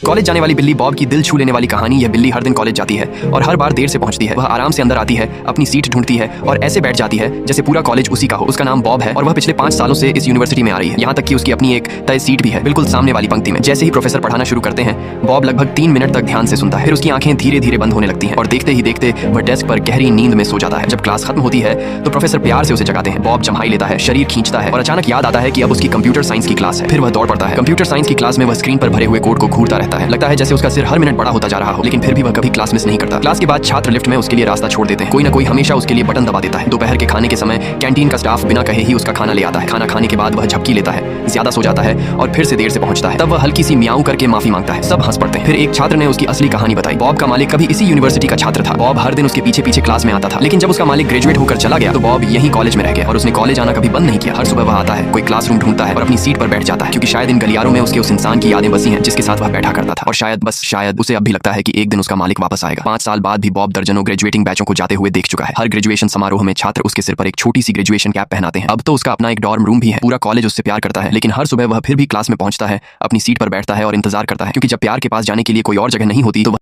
College जाने वाली बिल्ली बॉब की दिल छू लेने वाली कहानी। यह बिल्ली हर दिन कॉलेज जाती है और हर बार देर से पहुंचती है। वह आराम से अंदर आती है, अपनी सीट ढूंढती है और ऐसे बैठ जाती है जैसे पूरा कॉलेज उसी का हो। उसका नाम बॉब है और वह पिछले 5 सालों से इस यूनिवर्सिटी में आ रही है। यहाँ तक कि उसकी अपनी एक तय सीट भी है, बिल्कुल सामने वाली पंक्ति में। जैसे ही प्रोफेसर पढ़ाना शुरू करते हैं, बॉब लगभग 3 मिनट तक ध्यान से सुनता है। फिर उसकी आंखें धीरे धीरे बंद होने लगती हैं और देखते ही देखते वह डेस्क पर गहरी नींद में सो जाता है। जब क्लास खत्म होती है तो प्रोफेसर प्यार से उसे जगाते हैं। बॉब जम्हाई लेता है, शरीर खींचता है और अचानक याद आता है कि अब उसकी कंप्यूटर साइंस की क्लास है। फिर वह दौड़ पड़ता है। कंप्यूटर साइंस की क्लास में वह स्क्रीन पर भरे हुए कोड को घूरता रहता है। लगता है जैसे उसका सिर हर मिनट बड़ा होता जा रहा हो, लेकिन फिर भी वह कभी क्लास मिस नहीं करता। क्लास के बाद छात्र लिफ्ट में उसके लिए रास्ता छोड़ देते हैं। कोई ना कोई हमेशा उसके लिए बटन दबा देता है। दोपहर के खाने के समय कैंटीन का स्टाफ बिना कहे ही उसका खाना ले आता है। खाना खाने के बाद वह झपकी लेता है, ज्यादा सो जाता है और फिर से देर से पहुंचता है। तब वह हल्की सी म्याऊं करके माफी मांगता है। सब हंस पड़ते हैं। फिर एक छात्र ने उसकी असली कहानी बताई। बॉब का मालिक कभी इसी यूनिवर्सिटी का छात्र था। बॉब हर दिन उसके पीछे पीछे क्लास में आता था, लेकिन जब उसका मालिक ग्रेजुएट होकर चला गया तो बॉब यही कॉलेज में रह गया और उसने कॉलेज आना कभी बंद नहीं किया। हर सुबह वह आता है, कोई क्लासरूम ढूंढता है और अपनी सीट पर बैठ जाता है, क्योंकि शायद इन गलियारों में उसके उस इंसान की यादें बसी हैं जिसके साथ वह बैठा करता था। और शायद, बस शायद, उसे अब भी लगता है कि एक दिन उसका मालिक वापस आएगा। 5 साल बाद भी बॉब दर्जनों ग्रेजुएटिंग बैचों को जाते हुए देख चुका है। हर ग्रेजुएशन समारोह में छात्र उसके सिर पर एक छोटी सी ग्रेजुएशन कैप पहनाते हैं। अब तो उसका अपना एक डॉर्म रूम भी है। पूरा कॉलेज उससे प्यार करता है, लेकिन हर सुबह वह फिर भी क्लास में पहुंचता है, अपनी सीट पर बैठता है और इंतजार करता है, क्योंकि जब प्यार के पास जाने के लिए कोई और जगह नहीं होती तो